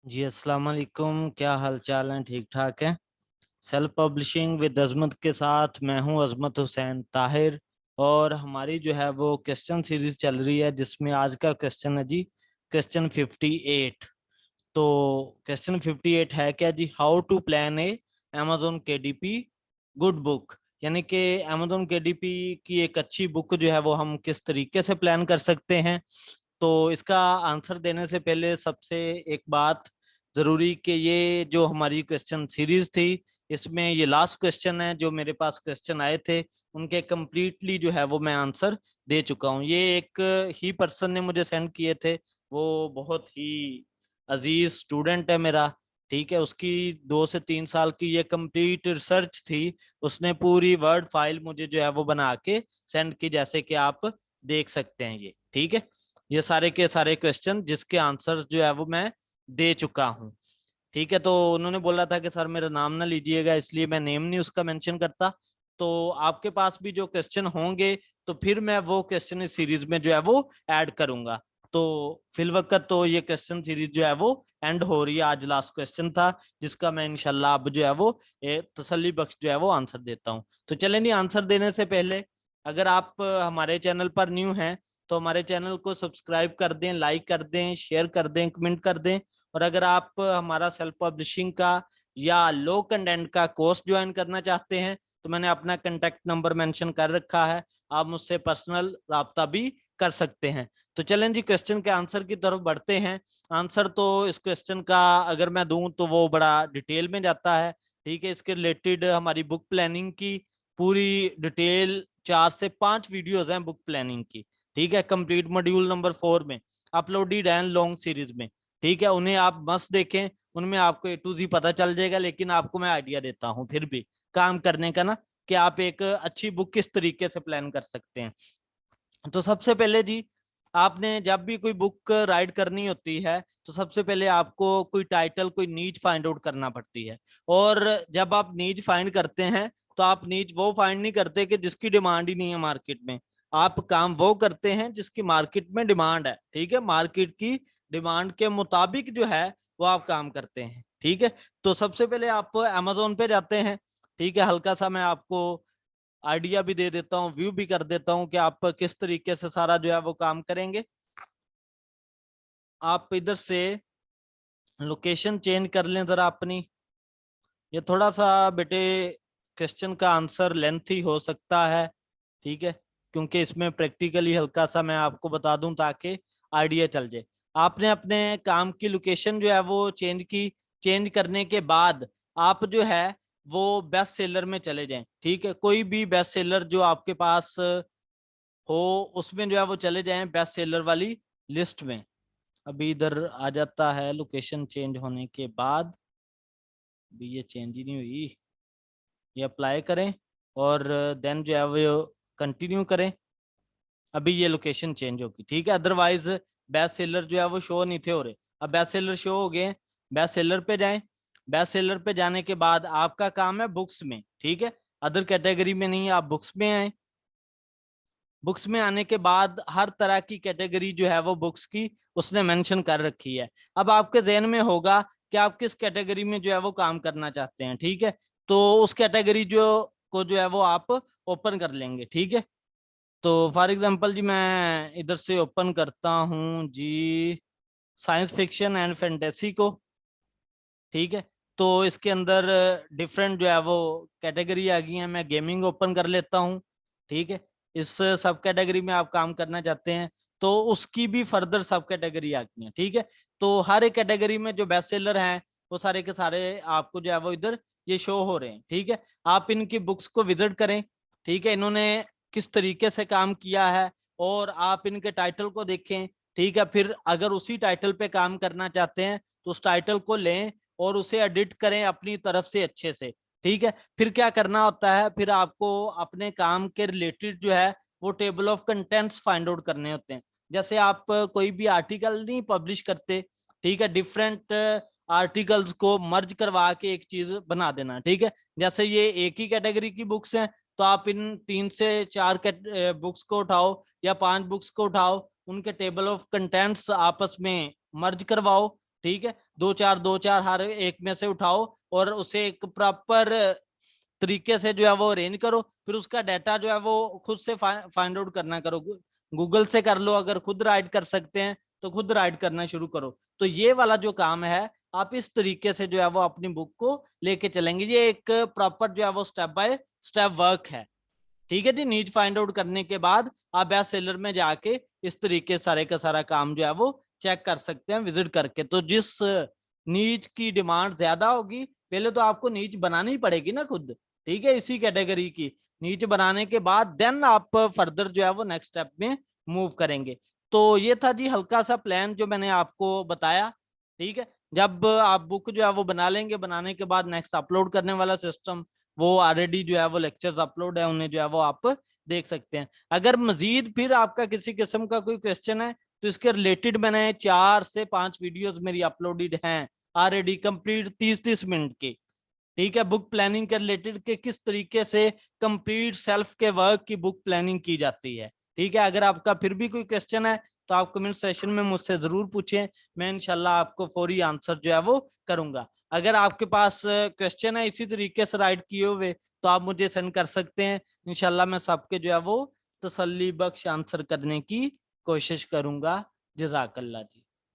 जी अस्सलाम वालेकुम। क्या हाल चाल है? ठीक ठाक है। सेल्फ पब्लिशिंग विद अजमत के साथ मैं हूं अजमत हुसैन ताहिर। और हमारी जो है वो क्वेश्चन सीरीज चल रही है, जिसमें आज का क्वेश्चन है जी क्वेश्चन 58। तो क्वेश्चन 58 है क्या जी? How to plan a amazon KDP good book. यानी कि amazon KDP की एक अच्छी बुक जो है वो हम किस तरीके से प्लान कर सकते हैं। तो इसका आंसर देने से पहले सबसे एक बात जरूरी कि ये जो हमारी क्वेश्चन सीरीज थी, इसमें ये लास्ट क्वेश्चन है। जो मेरे पास क्वेश्चन आए थे उनके कंप्लीटली जो है वो मैं आंसर दे चुका हूँ। ये एक ही पर्सन ने मुझे सेंड किए थे, वो बहुत ही अजीज स्टूडेंट है मेरा। ठीक है, उसकी 2 से 3 साल की ये कंप्लीट रिसर्च थी। उसने पूरी वर्ड फाइल मुझे जो है वो बना के सेंड की, जैसे कि आप देख सकते हैं ये। ठीक है, ये सारे के सारे क्वेश्चन जिसके आंसर जो है वो मैं दे चुका हूँ। ठीक है, तो उन्होंने बोला था कि सर मेरा नाम ना लीजिएगा, इसलिए मैं नेम नहीं उसका मेंशन करता। तो आपके पास भी जो क्वेश्चन होंगे तो फिर मैं वो क्वेश्चन इस सीरीज में जो है वो ऐड करूंगा। तो फिलवक्त तो ये क्वेश्चन सीरीज जो है वो एंड हो रही है। आज लास्ट क्वेश्चन था जिसका मैं इंशाल्लाह अब जो है वो तसल्ली बख्श जो है वो आंसर देता हूँ। तो चले नहीं, आंसर देने से पहले अगर आप हमारे चैनल पर न्यू हैं तो हमारे चैनल को सब्सक्राइब कर दें, लाइक कर दें, शेयर कर दें, कमेंट कर दें। और अगर आप हमारा सेल्फ पब्लिशिंग का या लो कंटेंट का कोर्स ज्वाइन करना चाहते हैं तो मैंने अपना कांटेक्ट नंबर मेंशन कर रखा है, आप मुझसे पर्सनल राब्ता भी कर सकते हैं। तो चलें जी, क्वेश्चन के आंसर की तरफ बढ़ते हैं। आंसर तो इस क्वेश्चन का अगर मैं दूं तो वो बड़ा डिटेल में जाता है। ठीक है, इसके रिलेटेड हमारी बुक प्लानिंग की पूरी डिटेल 4 से 5 वीडियोज हैं बुक प्लानिंग की। ठीक है, कंप्लीट मॉड्यूल नंबर 4 में अपलोडेड एंड लॉन्ग सीरीज में। ठीक है, उन्हें आप मस्त देखें, उनमें आपको A to Z पता चल जाएगा। लेकिन आपको मैं आइडिया देता हूँ फिर भी काम करने का ना, कि आप एक अच्छी बुक किस तरीके से प्लान कर सकते हैं। तो सबसे पहले जी, आपने जब भी कोई बुक राइट करनी होती है तो सबसे पहले आपको कोई टाइटल, कोई नीच फाइंड आउट करना पड़ती है। और जब आप नीच फाइंड करते हैं तो आप नीच वो फाइंड नहीं करते कि जिसकी डिमांड ही नहीं है मार्केट में। आप काम वो करते हैं जिसकी मार्केट में डिमांड है। ठीक है, मार्केट की डिमांड के मुताबिक जो है वो आप काम करते हैं। ठीक है, तो सबसे पहले आप अमेजोन पे जाते हैं। ठीक है, हल्का सा मैं आपको आइडिया भी दे देता हूँ, व्यू भी कर देता हूँ कि आप किस तरीके से सारा जो है वो काम करेंगे। आप इधर से लोकेशन चेंज कर लें जरा अपनी। ये थोड़ा सा बेटे क्वेश्चन का आंसर लेंथी हो सकता है। ठीक है, क्योंकि इसमें प्रैक्टिकली हल्का सा मैं आपको बता दूं ताकि आइडिया चल जाए। आपने अपने काम की लोकेशन जो है वो चेंज की। चेंज करने के बाद आप जो है वो बेस्ट सेलर में चले जाएं। ठीक है, कोई भी बेस्ट सेलर जो आपके पास हो उसमें जो है वो चले जाएं, बेस्ट सेलर वाली लिस्ट में। अभी इधर आ जाता है लोकेशन चेंज होने के बाद। अभी ये चेंज ही नहीं हुई, ये अप्लाई करें और देन जो है वो कंटिन्यू करें। अभी ये लोकेशन चेंज होगी। ठीक है, अदरवाइज बेस्ट सेलर जो है वो शो नहीं थे हो रहे। अब बेस्ट सेलर शो हो गए, बेस्ट सेलर पे जाएं। बेस्ट सेलर पे जाने के बाद आपका काम है बुक्स में। ठीक है, अदर कैटेगरी में नहीं, आप बुक्स में आए। बुक्स में आने के बाद हर तरह की कैटेगरी जो है वो बुक्स की उसने मेंशन कर रखी है। अब आपके जहन में होगा कि आप किस कैटेगरी में जो है वो काम करना चाहते हैं। ठीक है, तो उस कैटेगरी जो है वो आप ओपन कर लेंगे। ठीक है, तो फॉर एग्जांपल जी मैं इधर से ओपन करता हूँ जी साइंस फिक्शन एंड फैंटेसी को। ठीक है, तो इसके अंदर डिफरेंट जो है वो कैटेगरी आ गई है। मैं गेमिंग ओपन कर लेता हूँ। ठीक है, इस सब कैटेगरी में आप काम करना चाहते हैं तो उसकी भी फर्दर सब कैटेगरी आ गई है। ठीक है, तो हर एक कैटेगरी में जो बेस्ट सेलर हैं वो सारे के सारे आपको जो है वो इधर ये शो हो रहे हैं। ठीक है, आप इनकी बुक्स को विजिट करें। ठीक है, इन्होंने किस तरीके से काम किया है और आप इनके टाइटल को देखें। ठीक है, फिर अगर उसी टाइटल पे काम करना चाहते हैं तो उस टाइटल को लें और उसे एडिट करें अपनी तरफ से अच्छे से। ठीक है, फिर क्या करना होता है, फिर आपको अपने काम के रिलेटेड जो है वो table of contents find out करने होते हैं। जैसे आप कोई भी आर्टिकल नहीं पब्लिश करते। ठीक है, डिफरेंट आर्टिकल्स को मर्ज करवा के एक चीज बना देना। ठीक है, जैसे ये एक ही कैटेगरी की बुक्स हैं तो आप इन 3 से 4 बुक्स को उठाओ या 5 बुक्स को उठाओ, उनके टेबल ऑफ कंटेंट्स आपस में मर्ज करवाओ। ठीक है, दो चार हर एक में से उठाओ और उसे एक प्रॉपर तरीके से जो है वो अरेंज करो। फिर उसका डाटा जो है वो खुद से फाइंड आउट करना करो, गूगल से कर लो, अगर खुद राइड कर सकते हैं तो खुद राइड करना शुरू करो। तो ये वाला जो काम है आप इस तरीके से जो है वो अपनी बुक को लेके चलेंगे। ये एक प्रॉपर जो है वो स्टेप बाय स्टेप वर्क है। ठीक है जी, नीच फाइंड आउट करने के बाद आप बेस्ट सेलर में जाके इस तरीके सारे का सारा काम जो है वो चेक कर सकते हैं विजिट करके। तो जिस नीच की डिमांड ज्यादा होगी, पहले तो आपको नीच बनानी पड़ेगी ना खुद, ठीक है, इसी कैटेगरी की नीच बनाने के बाद देन आप फर्दर जो है वो नेक्स्ट स्टेप में मूव करेंगे। तो ये था जी हल्का सा प्लान जो मैंने आपको बताया। ठीक है, जब आप बुक जो है वो बना लेंगे, बनाने के बाद नेक्स्ट अपलोड करने वाला सिस्टम, वो ऑलरेडी जो है वो लेक्चर्स अपलोड है, उन्हें जो है वो आप देख सकते हैं। अगर मजीद फिर आपका किसी किस्म का कोई क्वेश्चन है तो इसके रिलेटेड मैंने 4 से 5 वीडियोस मेरी अपलोडेड हैं ऑलरेडी, कंप्लीट 30-30 मिनट की। ठीक है, बुक प्लानिंग के रिलेटेड के किस तरीके से कंप्लीट सेल्फ के वर्क की बुक प्लानिंग की जाती है। ठीक है, अगर आपका फिर भी कोई क्वेश्चन है तो आप कमेंट सेशन में मुझसे जरूर पूछें, मैं इंशाल्लाह आपको फौरी आंसर जो है वो करूंगा। अगर आपके पास क्वेश्चन है इसी तरीके से राइट किए हुए तो आप मुझे सेंड कर सकते हैं, इंशाल्लाह मैं सबके जो है वो तसल्ली बख्श आंसर करने की कोशिश करूंगा। जज़ाकल्लाह जी।